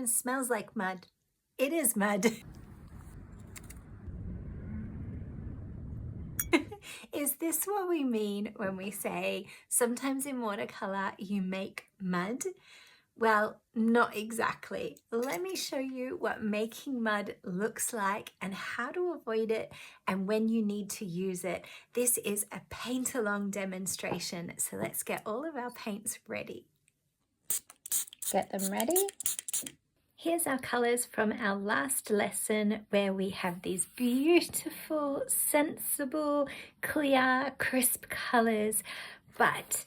even smells like mud. It is mud. Is this what we mean when we say sometimes in watercolor you make mud? Well, not exactly. Let me show you what making mud looks like and how to avoid it and when you need to use it. This is a paint along demonstration, so let's get all of our paints ready. Get them ready. Here's our colors from our last lesson where we have these beautiful, sensible, clear, crisp colors, but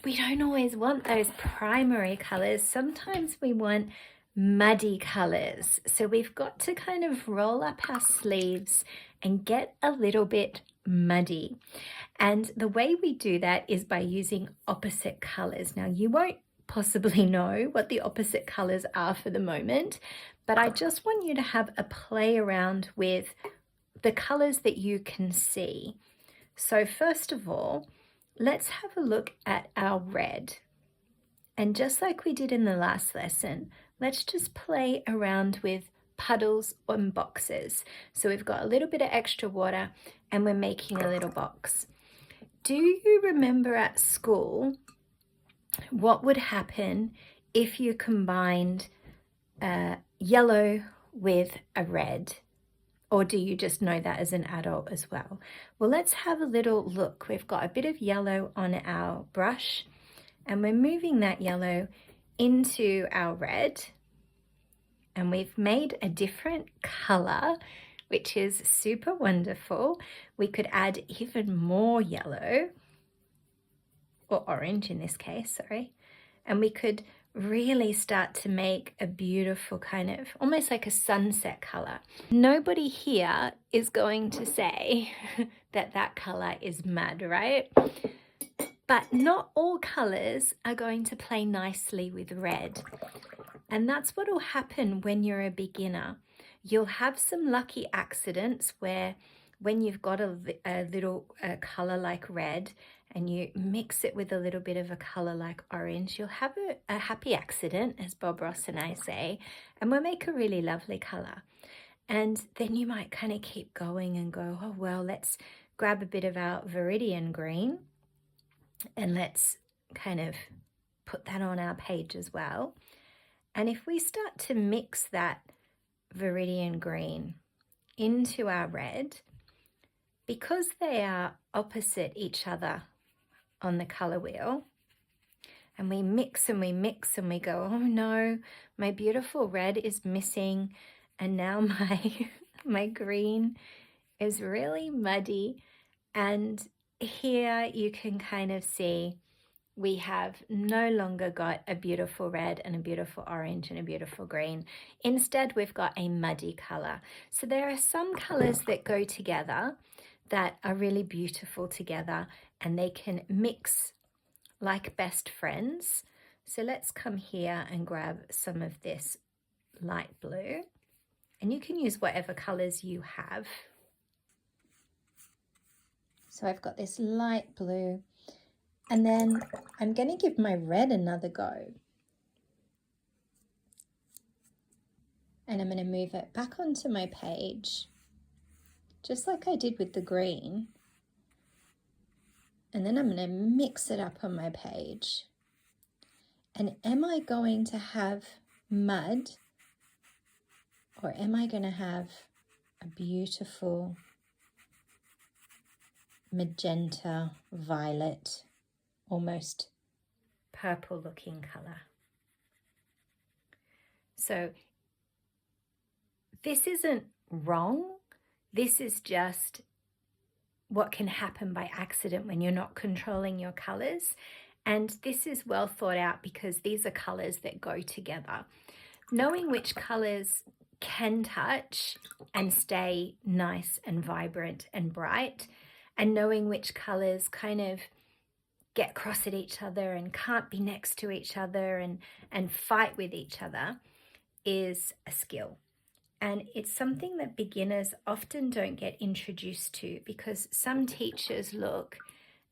we don't always want those primary colors. Sometimes we want muddy colors. So we've got to kind of roll up our sleeves and get a little bit muddy. And the way we do that is by using opposite colors. Now, you won't possibly know what the opposite colors are for the moment, but I just want you to have a play around with the colors that you can see. So first of all, let's have a look at our red. And just like we did in the last lesson, let's just play around with puddles and boxes. So we've got a little bit of extra water and we're making a little box. Do you remember at school what would happen if you combined yellow with a red? Or do you just know that as an adult as well? Well, let's have a little look. We've got a bit of yellow on our brush and we're moving that yellow into our red. And we've made a different color, which is super wonderful. We could add even more yellow, or orange in this case, sorry. And we could really start to make a beautiful kind of almost like a sunset color. Nobody here is going to say that that color is mud, right? But not all colors are going to play nicely with red. And that's what will happen when you're a beginner. You'll have some lucky accidents where when you've got a little color like red and you mix it with a little bit of a color like orange, you'll have a happy accident, as Bob Ross and I say, and we'll make a really lovely color. And then you might kind of keep going and go, oh, well, let's grab a bit of our Viridian green and let's kind of put that on our page as well. And if we start to mix that Viridian green into our red, because they are opposite each other on the color wheel, and we mix and we mix and we go, oh no, my beautiful red is missing and now my green is really muddy. And here you can kind of see we have no longer got a beautiful red and a beautiful orange and a beautiful green. Instead, we've got a muddy color. So there are some colors that go together that are really beautiful together and they can mix like best friends. So let's come here and grab some of this light blue, and you can use whatever colors you have. So I've got this light blue, and then I'm going to give my red another go. And I'm going to move it back onto my page, just like I did with the green. And then I'm going to mix it up on my page. And am I going to have mud, or am I going to have a beautiful magenta, violet, almost Purple looking color? So this isn't wrong. This is just what can happen by accident when you're not controlling your colors. And this is well thought out because these are colors that go together. Knowing which colors can touch and stay nice and vibrant and bright, and knowing which colors kind of get cross at each other and can't be next to each other and fight with each other is a skill. And it's something that beginners often don't get introduced to because some teachers look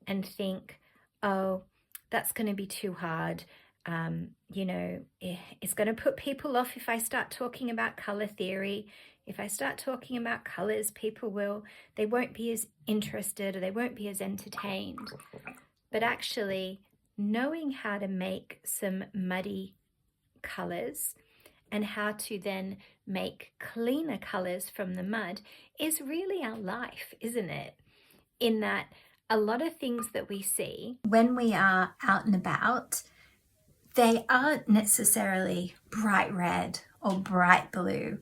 and think, oh, that's going to be too hard. You know, it's going to put people off if I start talking about color theory. If I start talking about colors, they won't be as interested, or they won't be as entertained. But actually, knowing how to make some muddy colors and how to then make cleaner colors from the mud is really our life, isn't it? In that a lot of things that we see when we are out and about, they aren't necessarily bright red or bright blue.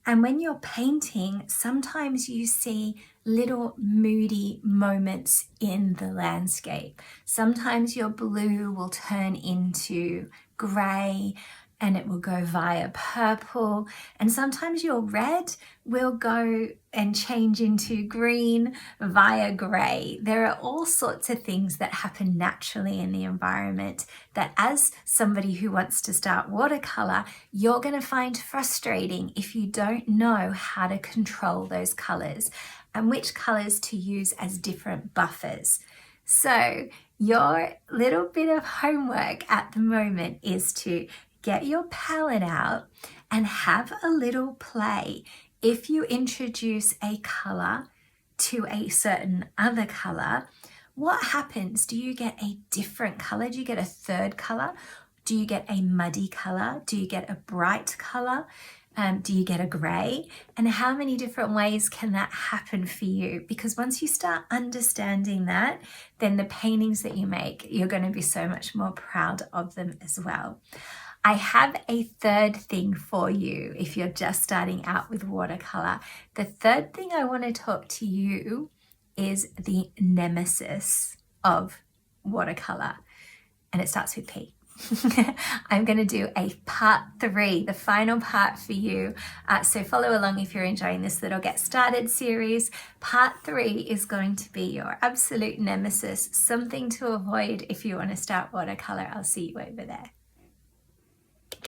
And when you're painting, sometimes you see little moody moments in the landscape. Sometimes your blue will turn into grey and it will go via purple, and sometimes your red will go and change into green via grey. There are all sorts of things that happen naturally in the environment that, as somebody who wants to start watercolor, you're going to find frustrating if you don't know how to control those colors and which colors to use as different buffers. So your little bit of homework at the moment is to get your palette out and have a little play. If you introduce a color to a certain other color, what happens? Do you get a different color? Do you get a third color? Do you get a muddy color? Do you get a bright color? Do you get a gray? And how many different ways can that happen for you? Because once you start understanding that, then the paintings that you make, you're going to be so much more proud of them as well. I have a third thing for you if you're just starting out with watercolor. The third thing I want to talk to you is the nemesis of watercolor, and it starts with P. I'm going to do a part 3, the final part for you. So follow along if you're enjoying this little Get Started series. Part 3 is going to be your absolute nemesis, something to avoid if you want to start watercolor. I'll see you over there.